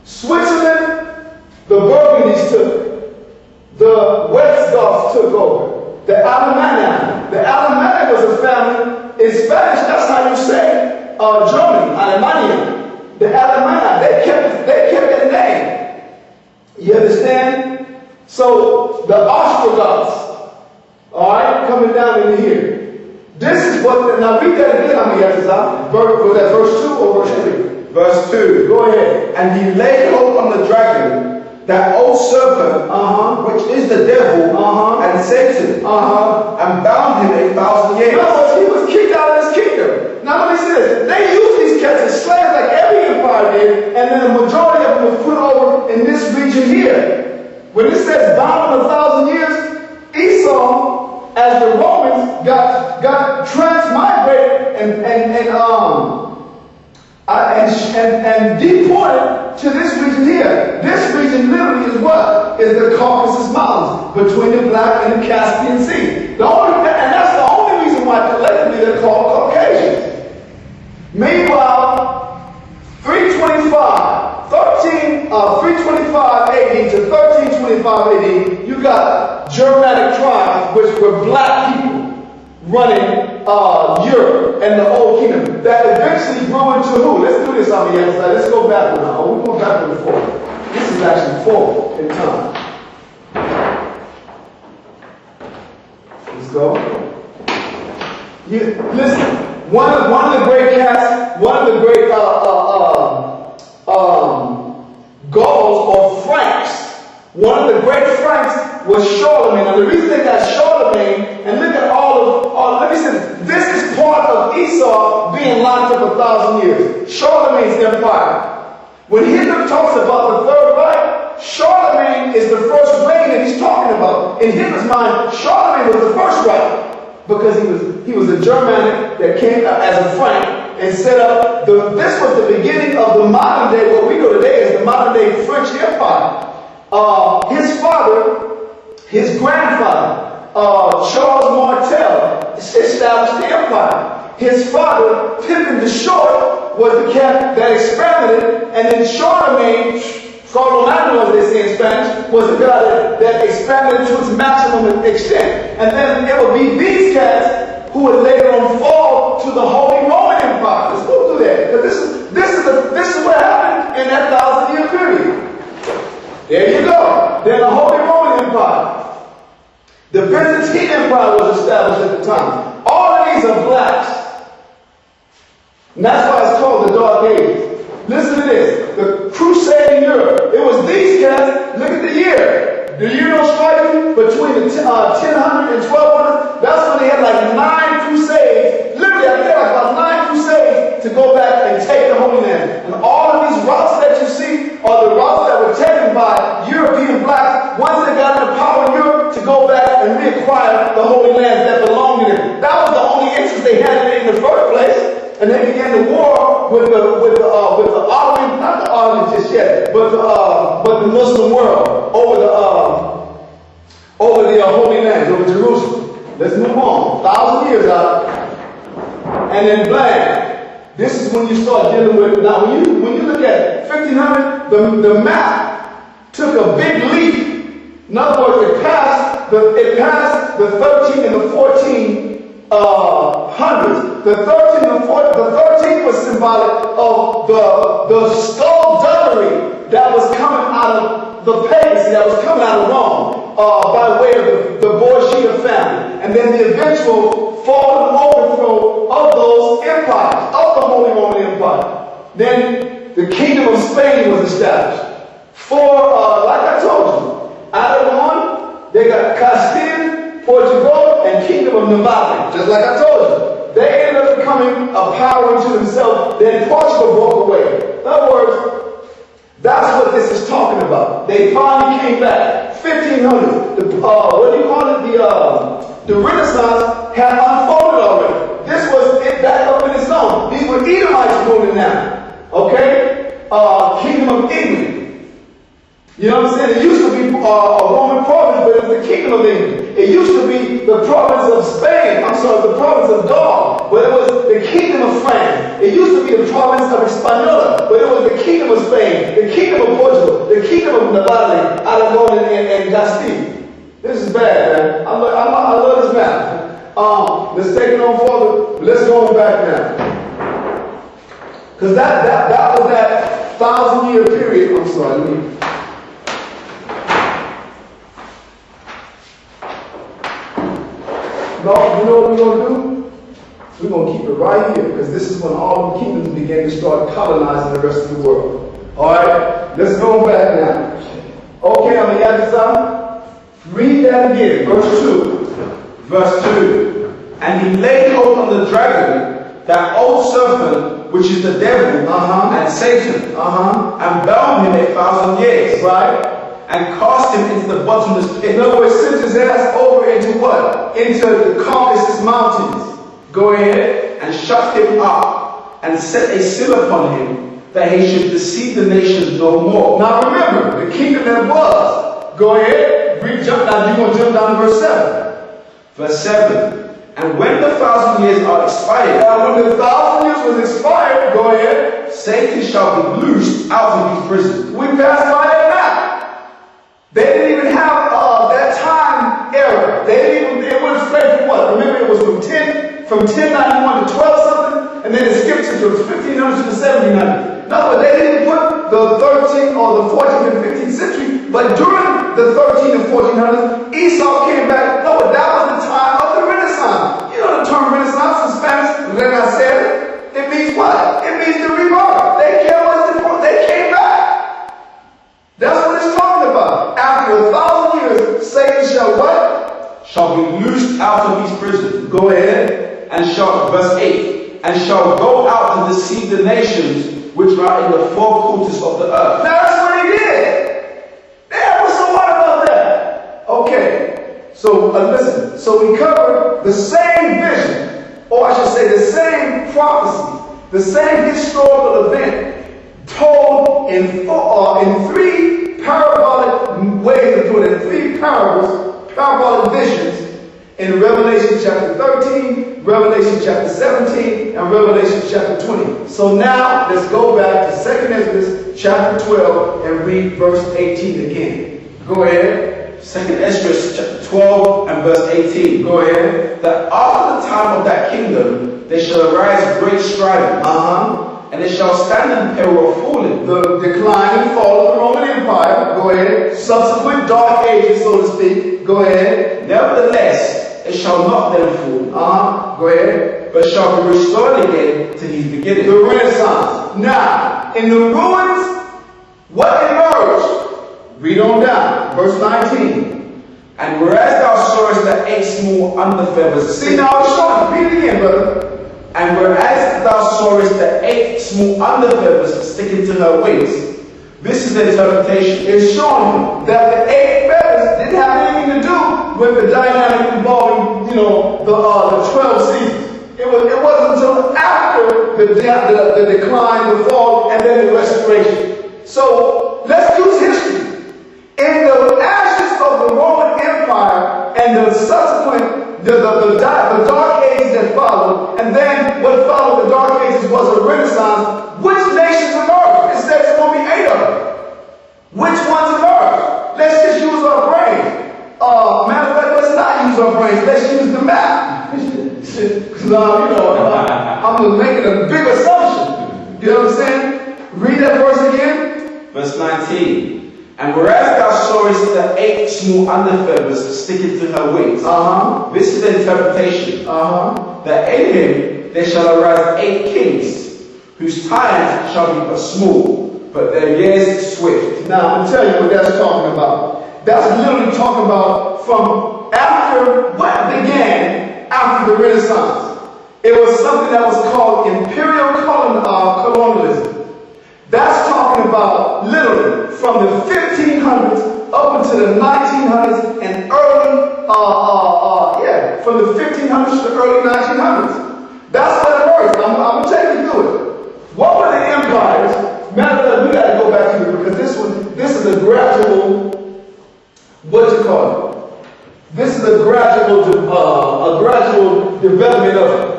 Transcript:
Switzerland, the Burgundies took. The Westgoths took over. The Alemanni. The Alemanni was a family. In Spanish, that's how you say Germany, Alemania. The Alemanni, they kept their name. You understand? So the Ostrogoths, all right, coming down in here. This is what, now read that again, I'm going to was that verse 2 or verse 3? Verse 2. Go ahead. And he laid hold on the dragon, that old serpent, which is the devil, and Satan, and bound him 1,000 years. No, he was kicked out of his kingdom. Now let me say this. They used these cats as slaves like every empire did, and then the majority of them was put over in this region here. When it says bound 1,000 years, Esau, as the Romans got transmigrated and deported to this region here. This region literally is what? Is the Caucasus Mountains, between the Black and the Caspian Sea. And that's the only reason why collectively they're called Caucasians. Meanwhile, 325 AD to 1325 AD, you got Germanic tribes, which were black people running Europe and the Old Kingdom. That eventually grew into who? Let's do this on the other side. Let's go backward now. We're going backward and forward. This is actually forward in time. Let's go. Listen, one of the great cats, one of the great Gauls or Franks, one of the great Franks was Charlemagne. Now the reason they got Charlemagne, and look at let me say this is part of Esau being locked up 1,000 years. Charlemagne's empire. When Hitler talks about the Third Reich, Charlemagne is the first reign that he's talking about. In Hitler's mind, Charlemagne was the first Reich because he was a Germanic that came as a Frank and set up this was the beginning of the modern day, what we know today as the modern day French Empire. His father, his grandfather, Charles Martel, established the empire. His father, Pippin the Short, was the cat that expanded it, and then Charlemagne, as they say in Spanish, was the guy that expanded it to its maximum extent. And then it would be these cats who would later on fall to the Holy Roman Empire. Let's go through that, because this is what happened in that 1,000-year period. There you go. Then the Holy Roman Empire. The Byzantine Empire was established at the time. All of these are blacks. And that's why it's called the Dark Ages. Listen to this. The Crusade in Europe. It was these cats. Look at the year. The year no striking between the 1000 and 1200. That's when they had like 9 crusades. Literally, I think like about 9 crusades to go back and take the Holy Land. And all of these routes that you see are the routes that were taken by European blacks once they got into power in Europe to go back and reacquire the Holy Lands that belonged to them. That was the only interest they had in the first place. And they began the war with the Ottoman, not the Ottoman just yet, but the Muslim world over the Holy Lands, over Jerusalem. Let's move on. 1,000 years out, and then blam. This is when you start dealing with. Now, when you look at 1500, the map took a big leap. In other words, it passed the 13 and the 14. Hundreds. The 13 was symbolic of the skullduggery that was coming out of the papacy, that was coming out of Rome by way of the Borgia family, and then the eventual fall and overthrow of those empires, of the Holy Roman Empire. Then the Kingdom of Spain was established. Like I told you, out of one, they got Castile, Portugal, and Kingdom of Navarre. Just like I told you. They ended up becoming a power unto themselves. Then Portugal broke away. In other words, that's what this is talking about. They finally came back. 1500. The Renaissance had unfolded already. This was it back up in its own. These were Edomites ruling now. Okay? Kingdom of England. You know what I'm saying? It used to be a Roman province, but it was the Kingdom of England. It used to be the province of Spain. The province of Gaul, but it was the Kingdom of France. It used to be the province of Hispaniola, but it was the Kingdom Spain, the kingdom of Portugal, the kingdom of Navarre, Aragon, and Castile. This is bad, man. I love this map. Let's take it on further. Let's go back now. Because that was that 1,000-year period. I'm sorry, let me. No, you know what we're going to do? We're going to keep it right here, because this is when all the kingdoms began to start colonizing the rest of the world. Alright, let's go back now. Okay, I'm going to add this out. Read that again, verse 2. Verse 2. And he laid hold on the dragon, that old serpent, which is the devil and Satan, and bound him 1,000 years. Right. And cast him into the bottomless pit. In other words, sent his ass over into what? Into the Caucasus Mountains. Go ahead. And shut him up, and set a seal upon him, that he should deceive the nations no more. Now remember, the kingdom that was. Go ahead. Now you're going to jump down to verse 7. Verse 7. And when the 1,000 years are expired, now when the 1,000 years was expired, go ahead. Satan shall be loosed out of his prison. We passed by that now. They didn't even have that time era. It went straight from what? Remember, it was from 1091 to 12 something, and then it skipped to 1500s to 1700s. No, they didn't put the 13th or the 14th and 15th century, but during the 13th and 1400s, Esau came back. No, that was the time of the Renaissance. You know the term Renaissance in Spanish, renacer, it means what? It means the rebirth. They came back. That's what it's talking about. After 1,000 years, Satan shall what? Shall be loosed out of his prison. Go ahead. And shall, verse 8, and shall go out to deceive the nations which are in the four quarters of the earth. Now that's what he did. Yeah, what's so hard about that? Okay. So listen. So we covered the same vision, or I should say the same prophecy, the same historical event, told in 3 parabolic ways to put it, 3 parables, parabolic visions in Revelation chapter 13, Revelation chapter 17, and Revelation chapter 20. So now let's go back to 2nd Esdras chapter 12 and read verse 18 again. Go ahead. 2nd Esdras chapter 12 and verse 18. Go ahead. That after the time of that kingdom there shall arise great striving. And it shall stand in peril of falling. The decline and fall of the Roman Empire. Go ahead. Subsequent dark ages, so to speak. Go ahead. Nevertheless, it shall not then fall. Go ahead. But shall be restored again to his beginning. The Renaissance. Now, in the ruins, what emerged? Read on down. Verse 19. And whereas thou sawest the 8 small underfeathers. See, now it's showing. Read it again, brother. And whereas thou sawest the 8 small underfeathers sticking to her wings, this is the interpretation. It's showing that the 8 feathers didn't have anything to do with the dynamic involving, the 12 seasons. It wasn't until after the decline, the fall, and then the restoration. So let's use history. In the ashes of the Roman Empire and the subsequent the dark ages that followed, and then what followed the dark ages was a Renaissance. Which nations emerged? It says it's going to be 8 of them. Which ones emerged? Let's just use our brains. Matter of fact, let's not use our brains. Let's use the map. Because I'm just making a big assumption. You know what I'm saying? Read that verse again. Verse 19. And whereas thou sawest the 8 small underfeathers sticking to her wings, this is the interpretation. That in him there shall arise 8 kings, whose times shall be but small, but their years swift. Now, I'm telling you what that's talking about. That's literally talking about from after what began after the Renaissance. It was something that was called imperial colonialism. That's talking about literally from the 1500s up into the 1900s and early, from the 1500s to the early 1900s. That's what emerged. I'm going to take you through it. What were the empires? Matter of fact, we got to go back to it because this is a gradual, this is a gradual development of it.